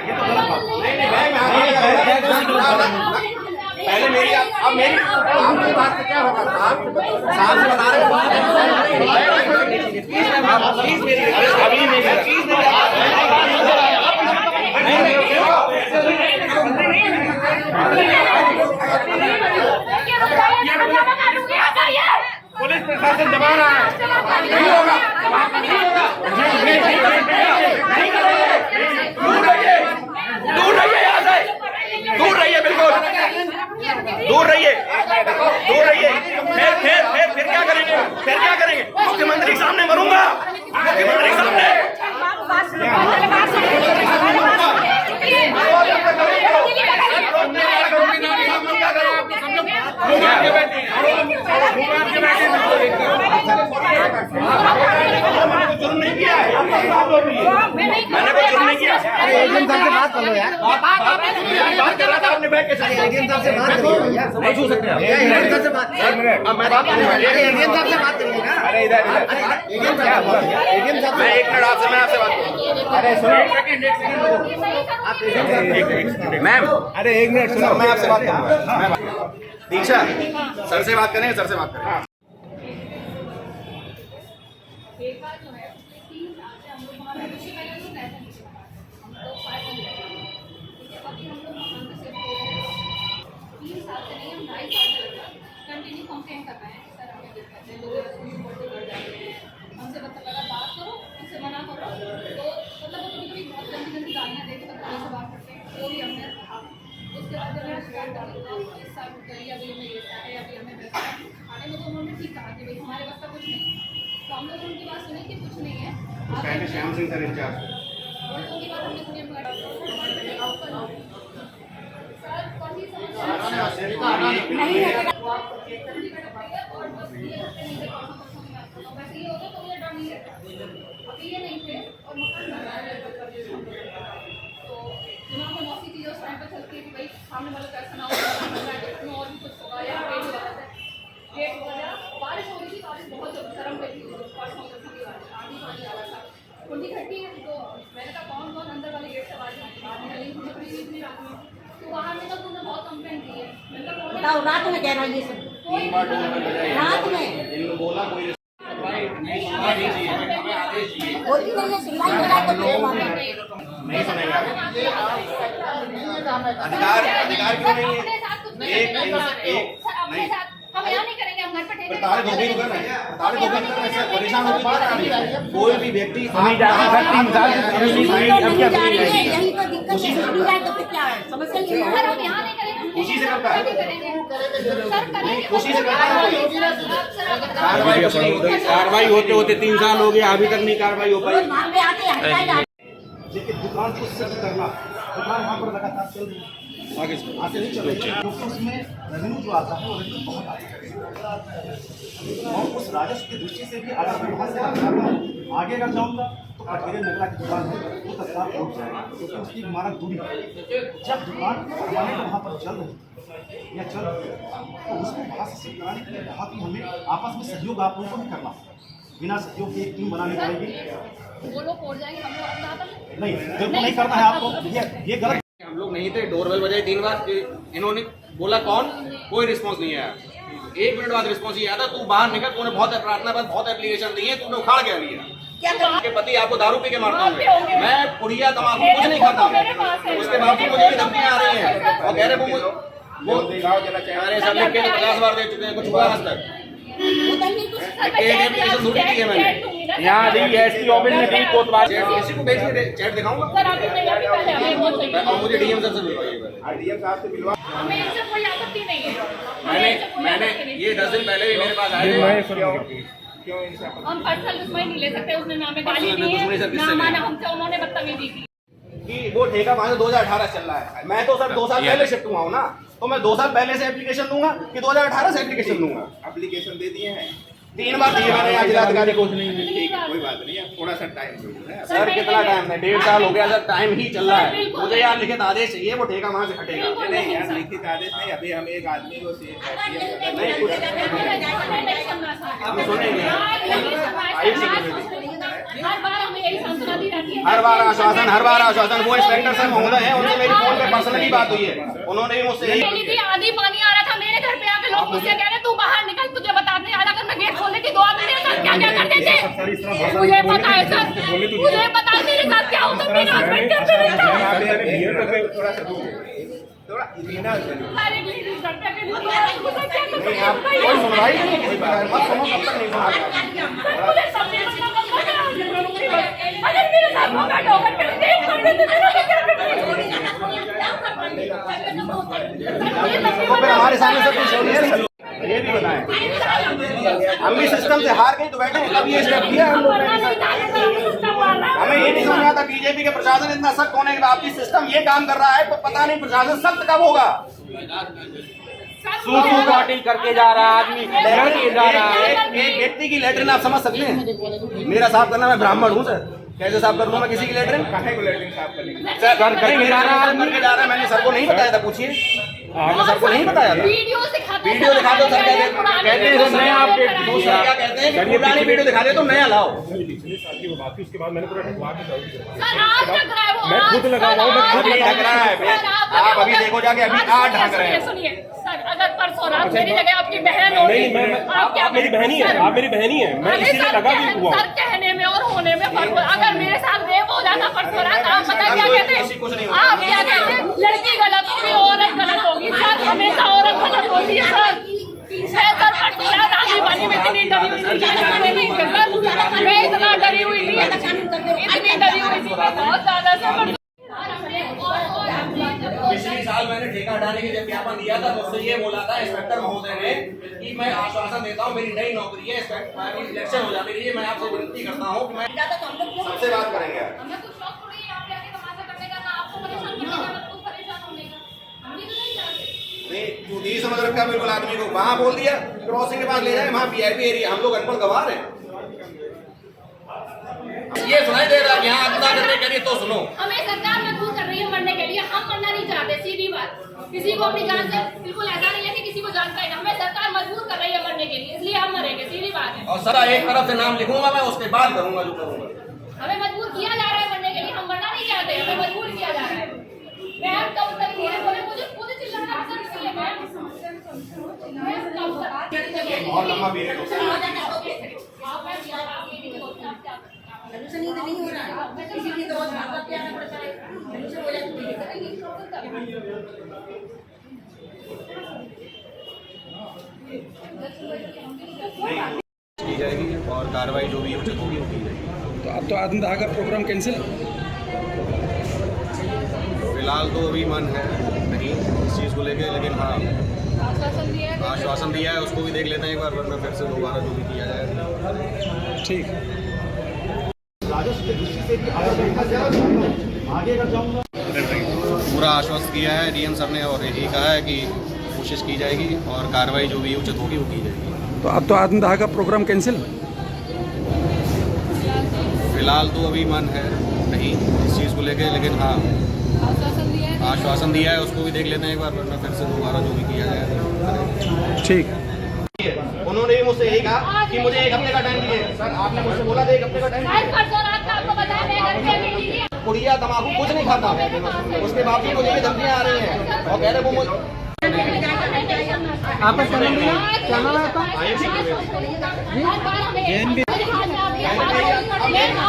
ये तो गलत बात। नहीं पहले मेरी अब मेरी आपकी बात से क्या होगा? आप साहब से बता रहे हैं पुलिस प्रशासन दबा रहा है। नहीं होगा, दूर रहिए यहाँ से, दूर रहिए, बिल्कुल दूर रहिए, दूर रहिए। फिर क्या करेंगे? फिर क्या करेंगे? मुख्यमंत्री के सामने मरूंगा, मुख्यमंत्री के सामने। जुर्म नहीं किया है, मैंने कोई जुर्म नहीं किया। एडीएम साहब से बात कर लो यार। बात कर रहा था आपने बैठ के। एडीएम साहब से बात करो यार। नहीं छू सकते आप। एडीएम साहब से बात। अब मैं बात करूंगा। एडीएम साहब से बात करिए ना। अरे इधर एडीएम साहब मैं 1 मिनट आपसे, मैं आपसे बात करूंगा। अरे सुनो, मैम, अरे 1 मिनट सुनो, मैं आपसे बात करूंगा। दीक्षा सर से बात करें, सर से बात करें। कंटिन्यू कंप्लेंट कर रहे हैं सर, हमें दिक्कत है, लोग हमसे मतलब अगर बात करो उनसे मना करो तो मतलब वो कभी बहुत गंदी गालियाँ देते हैं, से बात करते हैं, वो भी हमने उसके बाद जब मैं स्टार्ट कर इस साल करिए, अभी हमें ये है, अभी हमें वैसा खाने में तो उन्होंने ठीक कहा कि भाई हमारे पास का कुछ नहीं, तो हम लोग उनकी बात सुने कि कुछ नहीं है। श्याम सिंह सर इंचार्ज उनकी बात हमने सुनी, नहीं है वैसे ये होता तो मुझे डर नहीं रहता। अभी ये नहीं थे और मकान तो चुनाव में मौसी चीज़ें उस टाइम पर चलती है कि भाई सामने वाला पैसा ना हो और भी कुछ होगा या पेड़ हो रहा था, गेट वगैरह। बारिश हो रही थी, बारिश बहुत शर्म पे थी, परसों आधी पानी आ रहा था, कुंडी खट्टी है। तो मैंने कहा कौन अंदर वाले गेट से बाहर निकली इतनी रात में, तो बाहर निकल तो उन्होंने बहुत कंप्लेंट की है। बताओ रात में कह रहा ये सब, रात में बोला कोई बोलती नहीं है, सिलाई करा तो नहीं सुनेगा। अधिकार क्यों नहीं है? एक नहीं, हम यहाँ नहीं करेंगे, हम घर पे ठेके तारे धोबी को करना है, तारे धोबी को करना है। परेशान होकर बात आ रही है, कोई भी व्यक्ति यही तो दिक्कत है, छुट्टी जाए तो फिर क्या है, समस्या ये है। सर हम यहाँ नहीं करेंगे, खुशी से करता है, सर करेंगे, खुशी से करता है। कार्रवाई होते होते 3 साल हो गया, अभी तक नहीं कार्रवाई हो पाई। मामले आते हैं, लेकिन दुकान को सेट करना, दुकान वहाँ पर लगातार चल रही है, आगे नहीं चल रही है, क्योंकि उसमें रेवेन्यू जो आता है वो रेवेन्यू बहुत आता है। और उस राजस्व की दृष्टि से भी अगर मैं वहाँ से आगे अगर जाऊँगा तो कटघरे नगरा की दुकान है वो तत्काल उठ जाएगा, क्योंकि उसकी मानक दूरी है। जब दुकान परमानेंट वहाँ पर चल रही या चल रही है तो उसको वहाँ से शिफ्ट कराने के लिए बहुत ही हमें आपस में सहयोग आप लोगों को भी करना, बिना सहयोग की एक टीम बनानी पड़ेगी। वो लोग उड़ जाएंगे, हम लोग अपना नहीं, बिल्कुल नहीं करना है आपको, ये गलत। हम लोग नहीं थे, डोरबेल बजाई 3 बार, इन्होंने बोला कौन, कोई रिस्पांस नहीं आया। 1 मिनट बाद रिस्पांस ये आया था, तू बाहर निकल, तूने बहुत प्रार्थना पर बहुत एप्लीकेशन दी है, तूने उखाड़ क्या लिया? के पति आपको दारू पी के मारता हूँ मैं, पुड़िया तमाकू कुछ नहीं खाता, उसके बावजूद मुझे भी धमकियां आ रही हैं और कह रहे वो अरे सब लिख के 50 बार दे चुके हैं, कुछ हुआ आज तक। यहाँ एसपी ऑफिस में भी कोतवाल किसी को भेज के चैट दिखाऊंगा और मुझे डीएम सर से मिलवाइए। डीएम साहब से मिलवा, हमें इनसे कोई आपत्ति नहीं है। मैंने ये 10 दिन पहले भी मेरे पास आए थे। हम पर्सनल दुश्मनी नहीं ले सकते, उसने नाम में गाली दी है, ना माना हमसे, उन्होंने बदतमीजी की कि वो ठेका मानो 2018 चल रहा है। मैं तो सर 2 साल पहले शिफ्ट हुआ हूँ ना, तो मैं 2 साल पहले से एप्लीकेशन दूंगा कि 2018 से एप्लीकेशन दूंगा। एप्लीकेशन दे दिए हैं, 3 बार दिए मैंने, आज जिलाधिकारी को नहीं मिली। ठीक है, कोई बात नहीं है, थोड़ा सा टाइम सर। कितना टाइम है? 1.5 साल हो गया सर, टाइम ही चल रहा है। मुझे यार लिखित आदेश चाहिए, वो ठेका वहाँ से हटेगा। नहीं यार, लिखित आदेश नहीं, अभी हम एक आदमी को नहीं कुछ सुनेंगे। हर बार हमें यही सांत्वना दी जाती है। हर बार आश्वासन। वो इंस्पेक्टर सर महोदय हैं, उनसे मेरी फोन पे पर्सनली बात हुई है, उन्होंने भी मुझसे यही आधी पानी आ रहा था मेरे घर पे आके लोग मुझसे कह रहे तू बाहर निकल, तुझे बताते आ अगर मैं गेट खोल लेती 2 आदमी मेरे साथ क्या क्या करते थे मुझे पता है सर, मुझे पता है मेरे साथ क्या होता मेरा हस्बैंड घर पे रहता कोई सुनवाई नहीं, कोई मत सुनो, तब तक नहीं अगर मेरे साथ मौका होगा कर देख कर देते मेरा तो फिर हमारे सामने सब कुछ हो रही है। ये भी बताएं, हम भी सिस्टम से हार गए तो बैठे हैं, कब ये स्टेप किया हम लोग ने? हमें ये नहीं समझ आता बीजेपी के प्रशासन इतना सख्त होने के बाद भी सिस्टम ये काम कर रहा है, तो पता नहीं प्रशासन सख्त कब होगा। पार्टी करके जा रहा है आदमी, जा रहा है। एक व्यक्ति की लेटरिन आप समझ सकते हैं? मेरा साफ करना, मैं ब्राह्मण हूँ सर, कैसे साफ कर लूँ मैं किसी की लेटरिन? करके जा रहा है, मैंने सर को नहीं बताया था, पूछिए, मैंने सर को नहीं बताया था। वीडियो दिखा दो सर, कहते हैं नया अपडेट, दूसरा क्या कहते हैं कि पुरानी वीडियो दिखा दे तो नया लाओ। उसके बाद मैंने पूरा ढकवा के मैं खुद लगा अभी ढक रहा है, आप अभी देखो जाके, अभी आज ढक रहे हैं। सुनिए सर, अगर परसों रात मेरी जगह आपकी बहन होगी, आप मेरी बहनी है, आप मेरी बहनी है, मैं इसीलिए लगा भी हुआ। सर कहने में और होने में फर्क, अगर मेरे साथ रेप हो जाता परसों रात, आप पता क्या कहते हैं? आप क्या कहते हैं? लड़की गलत होगी, औरत गलत होगी। सर हमेशा औरत गलत होती है सर। सर परसों रात आधी पानी में इतनी डरी हुई थी, मैं इतना डरी हुई थी, इतनी डरी हुई थी बहुत ज्यादा सर। पिछले साल मैंने ठेका हटाने के जब ज्ञापन दिया था तो उससे ये बोला था इंस्पेक्टर महोदय ने कि मैं आश्वासन देता हूँ, मेरी नई नौकरी है, इलेक्शन हो जाने के लिए मैं आपसे विनती करता हूँ कि मैं सबसे बात करेंगे। हमें कुछ शौक थोड़ी है यहाँ पे आके तमाशा करने का, ना आपको परेशान करने का, ना खुद परेशान होने का। हम भी तो नहीं चाहते। नहीं झूठी समझ रखा बिल्कुल आदमी को, वहाँ बोल दिया क्रॉसिंग के पास ले जाए, वहाँ वीआईपी एरिया, हम लोग अनपढ़ गवार हैं। ये सुनाई दे रहा है यहाँ आपदा करने के लिए, तो सुनो, हमें सरकार मजबूर कर रही है मरने के लिए, हम मरना नहीं चाहते, सीधी बात। किसी को अपनी जान से बिल्कुल ऐसा नहीं है कि किसी को जान का है, हमें सरकार मजबूर कर रही है मरने के लिए, इसलिए हम मरेंगे, सीधी बात है। और सर एक तरफ से नाम लिखूंगा मैं, उसके बाद करूंगा जो करूंगा। हमें मजबूर किया जा रहा है मरने के लिए, हम मरना नहीं चाहते, हमें मजबूर किया जा रहा है। मैं कब तक धीरे बोले, मुझे खुद चिल्लाना है सर, इसलिए मैं और लंबा पीरियड हो सॉल्यूशन ही तो नहीं हो रहा है, इसीलिए तो बहुत भागवत क्या आना पड़ता है, सॉल्यूशन हो जाए तो ठीक है। की जाएगी और कार्रवाई जो भी उचित होगी वो की जाएगी। तो अब तो आत्मदाह का प्रोग्राम कैंसिल? फिलहाल तो अभी मन है नहीं इस चीज़ को लेके, लेकिन हाँ आश्वासन दिया है, उसको भी देख लेते हैं एक बार, वरना फिर से दोबारा जो भी किया जाएगा। ठीक। राजस्व की दृष्टि से भी अगर देखा जाए आगे अगर जाऊँगा, पूरा आश्वस्त किया है डीएम सर ने, और यही कहा है कि कोशिश की जाएगी और कार्रवाई जो भी उचित होगी वो की जाएगी। तो अब तो आत्मदाह का प्रोग्राम कैंसिल? फिलहाल तो अभी मन है नहीं इस चीज़ को लेके, लेकिन हाँ आश्वासन दिया है, उसको भी देख लेते हैं एक बार, वरना फिर से दोबारा जो भी किया जाएगा। ठीक। उन्होंने भी मुझसे यही कहा कि मुझे 1 हफ्ते का टाइम दिए। सर आपने मुझसे बोला था 1 हफ्ते का टाइम दिए। कुड़िया तम्बाकू कुछ नहीं खाता, उसके बावजूद मुझे ये धमकियां आ रही हैं और कह रहे वो मुझे आपका क्या नाम है आपका?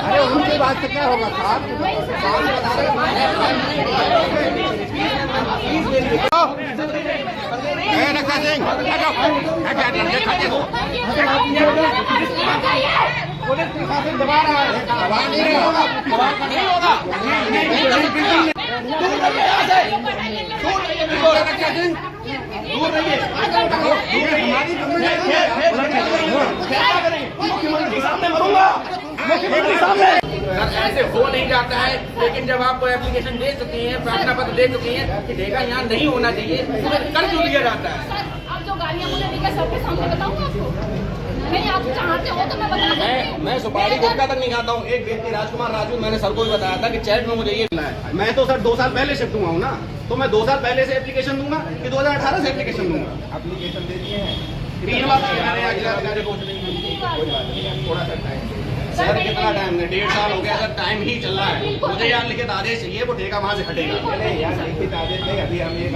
अरे उनकी बात से क्या होगा साहब? पुलिस प्रशासन दबा रहा है, दबा नहीं होगा, नहीं होगा। दूर रहिए, मुख्यमंत्री के सामने मरूंगा, मुख्यमंत्री सामने। ऐसे हो नहीं जाता है, लेकिन जब आप एप्लीकेशन दे चुकी हैं, प्रार्थना पत्र दे चुकी हैं कि ठेका यहाँ नहीं होना चाहिए, तो कर क्यों दिया जाता है? आप जो गालियाँ मुझे दी सबके सामने बताऊँ आपको? नहीं आप चाहते हो तो मैं बता सकती हूँ। मैं सुपारी गुटखा तक नहीं खाता हूँ। एक व्यक्ति राजकुमार राजू, मैंने सर को भी बताया था कि चैट में मुझे ये मिला है। मैं तो सर 2 साल पहले शिफ्ट हुआ हूँ ना, तो मैं 2 साल पहले से एप्लीकेशन दूंगा कि 2018 से एप्लीकेशन दूंगा। एप्लीकेशन दे दिए हैं, 3 बार मैंने जिलाधिकारी को, कोई बात नहीं, थोड़ा सा टाइम सर कितना टाइम है? 1.5 साल हो गया। अगर टाइम ही चल रहा है, मुझे यहाँ लिखित आदेश चाहिए, वो ठेका वहाँ से हटेगा। यार लिखित आदेश नहीं, अभी हम एक